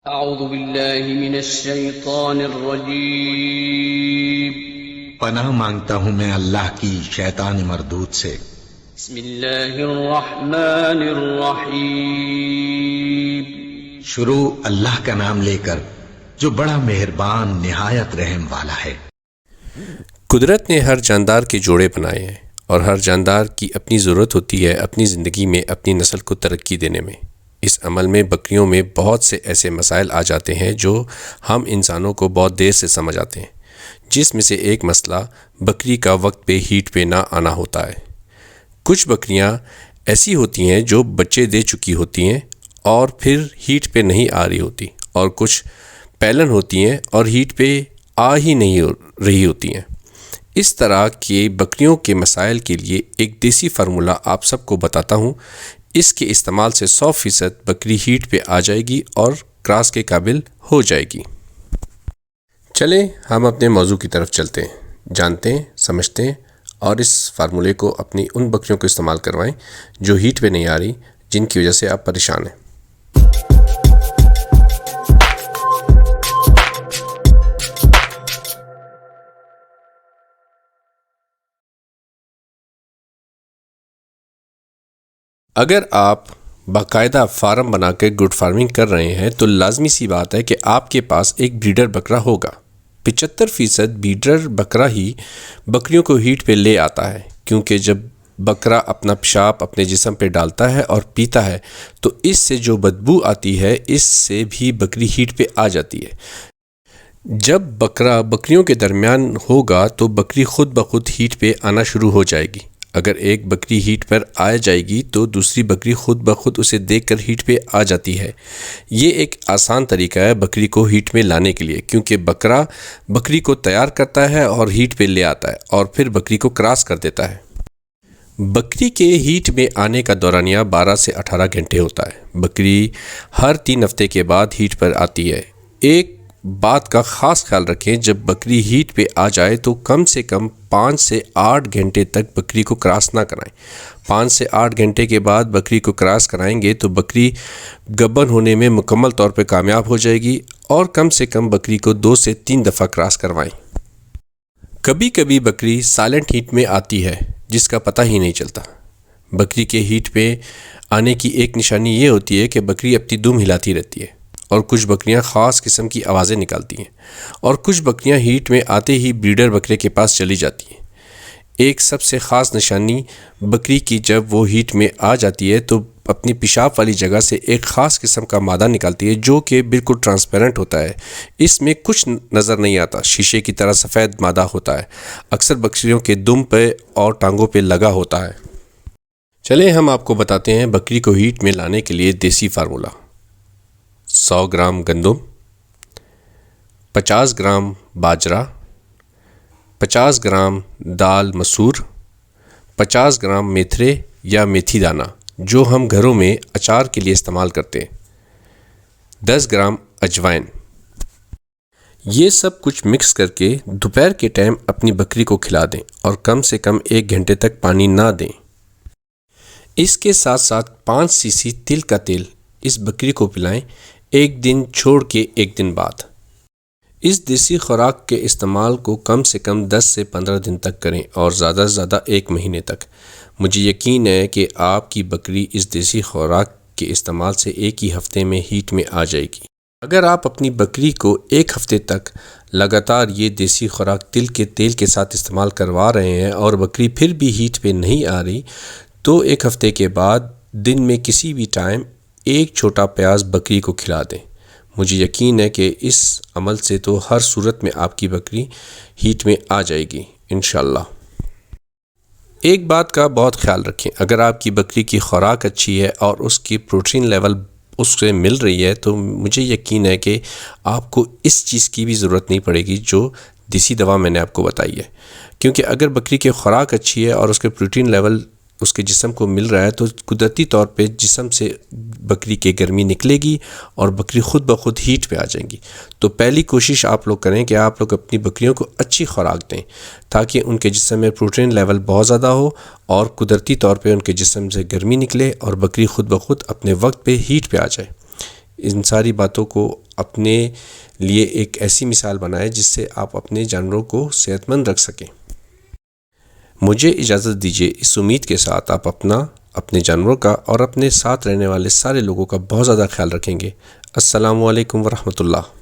اعوذ باللہ من الشیطان الرجیم پناہ مانگتا ہوں میں اللہ کی شیطان مردود سے۔ بسم اللہ الرحمن الرحیم شروع اللہ کا نام لے کر جو بڑا مہربان نہایت رحم والا ہے۔ قدرت نے ہر جاندار کے جوڑے بنائے ہیں اور ہر جاندار کی اپنی ضرورت ہوتی ہے اپنی زندگی میں اپنی نسل کو ترقی دینے میں۔ اس عمل میں بکریوں میں بہت سے ایسے مسائل آ جاتے ہیں جو ہم انسانوں کو بہت دیر سے سمجھ آتے ہیں، جس میں سے ایک مسئلہ بکری کا وقت پہ ہیٹ پہ نہ آنا ہوتا ہے۔ کچھ بکریاں ایسی ہوتی ہیں جو بچے دے چکی ہوتی ہیں اور پھر ہیٹ پہ نہیں آ رہی ہوتی، اور کچھ پیلن ہوتی ہیں اور ہیٹ پہ آ ہی نہیں رہی ہوتی ہیں۔ اس طرح کے بکریوں کے مسائل کے لیے ایک دیسی فارمولہ آپ سب کو بتاتا ہوں۔ اس کے استعمال سے 100% بکری ہیٹ پہ آ جائے گی اور کراس کے قابل ہو جائے گی۔ چلیں ہم اپنے موضوع کی طرف چلتے ہیں، جانتے ہیں، سمجھتے ہیں اور اس فارمولے کو اپنی ان بکریوں کو استعمال کروائیں جو ہیٹ پہ نہیں آ رہی، جن کی وجہ سے آپ پریشان ہیں۔ اگر آپ باقاعدہ فارم بنا کے گڈ فارمنگ کر رہے ہیں تو لازمی سی بات ہے کہ آپ کے پاس ایک بریڈر بکرا ہوگا۔ 75% بریڈر بکرا ہی بکریوں کو ہیٹ پہ لے آتا ہے، کیونکہ جب بکرا اپنا پیشاب اپنے جسم پہ ڈالتا ہے اور پیتا ہے تو اس سے جو بدبو آتی ہے اس سے بھی بکری ہیٹ پہ آ جاتی ہے۔ جب بکرا بکریوں کے درمیان ہوگا تو بکری خود بخود ہیٹ پہ آنا شروع ہو جائے گی۔ اگر ایک بکری ہیٹ پر آ جائے گی تو دوسری بکری خود بخود اسے دیکھ کر ہیٹ پہ آ جاتی ہے۔ یہ ایک آسان طریقہ ہے بکری کو ہیٹ میں لانے کے لیے، کیونکہ بکرا بکری کو تیار کرتا ہے اور ہیٹ پہ لے آتا ہے اور پھر بکری کو کراس کر دیتا ہے۔ بکری کے ہیٹ میں آنے کا دورانیہ 12 سے 18 گھنٹے ہوتا ہے۔ بکری ہر 3 ہفتے کے بعد ہیٹ پر آتی ہے۔ ایک بات کا خاص خیال رکھیں، جب بکری ہیٹ پہ آ جائے تو کم سے کم 5 سے 8 گھنٹے تک بکری کو کراس نہ کرائیں۔ 5 سے 8 گھنٹے کے بعد بکری کو کراس کرائیں گے تو بکری گبن ہونے میں مکمل طور پہ کامیاب ہو جائے گی، اور کم سے کم بکری کو 2 سے 3 دفعہ کراس کروائیں۔ کبھی کبھی بکری سائلنٹ ہیٹ میں آتی ہے جس کا پتہ ہی نہیں چلتا۔ بکری کے ہیٹ پہ آنے کی ایک نشانی یہ ہوتی ہے کہ بکری اپنی دم ہلاتی رہتی ہے اور کچھ بکریاں خاص قسم کی آوازیں نکالتی ہیں، اور کچھ بکریاں ہیٹ میں آتے ہی بریڈر بکرے کے پاس چلی جاتی ہیں۔ ایک سب سے خاص نشانی بکری کی جب وہ ہیٹ میں آ جاتی ہے تو اپنی پیشاب والی جگہ سے ایک خاص قسم کا مادہ نکالتی ہے جو کہ بالکل ٹرانسپیرنٹ ہوتا ہے۔ اس میں کچھ نظر نہیں آتا، شیشے کی طرح سفید مادہ ہوتا ہے، اکثر بکریوں کے دم پہ اور ٹانگوں پہ لگا ہوتا ہے۔ چلیں ہم آپ کو بتاتے ہیں بکری کو ہیٹ میں لانے کے لیے دیسی فارمولہ۔ 100 گرام گندم، 50 گرام باجرہ، 50 گرام دال مسور، 50 گرام میتھرے یا میتھی دانہ جو ہم گھروں میں اچار کے لیے استعمال کرتے ہیں، 10 گرام اجوائن۔ یہ سب کچھ مکس کر کے دوپہر کے ٹائم اپنی بکری کو کھلا دیں اور کم سے کم 1 گھنٹے تک پانی نہ دیں۔ اس کے ساتھ ساتھ 5 cc تل کا تیل اس بکری کو پلائیں، 1 دن چھوڑ کے 1 دن بعد۔ اس دیسی خوراک کے استعمال کو کم سے کم 10 سے 15 دن تک کریں اور زیادہ سے زیادہ 1 مہینے تک۔ مجھے یقین ہے کہ آپ کی بکری اس دیسی خوراک کے استعمال سے 1 ہی ہفتے میں ہیٹ میں آ جائے گی۔ اگر آپ اپنی بکری کو 1 ہفتے تک لگاتار یہ دیسی خوراک تل کے تیل کے ساتھ استعمال کروا رہے ہیں اور بکری پھر بھی ہیٹ پہ نہیں آ رہی تو 1 ہفتے کے بعد دن میں کسی بھی ٹائم 1 چھوٹا پیاز بکری کو کھلا دیں۔ مجھے یقین ہے کہ اس عمل سے تو ہر صورت میں آپ کی بکری ہیٹ میں آ جائے گی انشاءاللہ۔ ایک بات کا بہت خیال رکھیں، اگر آپ کی بکری کی خوراک اچھی ہے اور اس کی پروٹین لیول اس سے مل رہی ہے تو مجھے یقین ہے کہ آپ کو اس چیز کی بھی ضرورت نہیں پڑے گی جو دیسی دوا میں نے آپ کو بتائی ہے، کیونکہ اگر بکری کی خوراک اچھی ہے اور اس کے پروٹین لیول اس کے جسم کو مل رہا ہے تو قدرتی طور پہ جسم سے بکری کی گرمی نکلے گی اور بکری خود بخود ہیٹ پہ آ جائیں گی۔ تو پہلی کوشش آپ لوگ کریں کہ آپ لوگ اپنی بکریوں کو اچھی خوراک دیں تاکہ ان کے جسم میں پروٹین لیول بہت زیادہ ہو اور قدرتی طور پہ ان کے جسم سے گرمی نکلے اور بکری خود بخود اپنے وقت پہ ہیٹ پہ آ جائے۔ ان ساری باتوں کو اپنے لیے ایک ایسی مثال بنائیں جس سے آپ اپنے جانوروں کو صحت مند رکھ سکیں۔ مجھے اجازت دیجیے اس امید کے ساتھ آپ اپنے جانوروں کا اور اپنے ساتھ رہنے والے سارے لوگوں کا بہت زیادہ خیال رکھیں گے۔ السلام علیکم ورحمۃ اللہ۔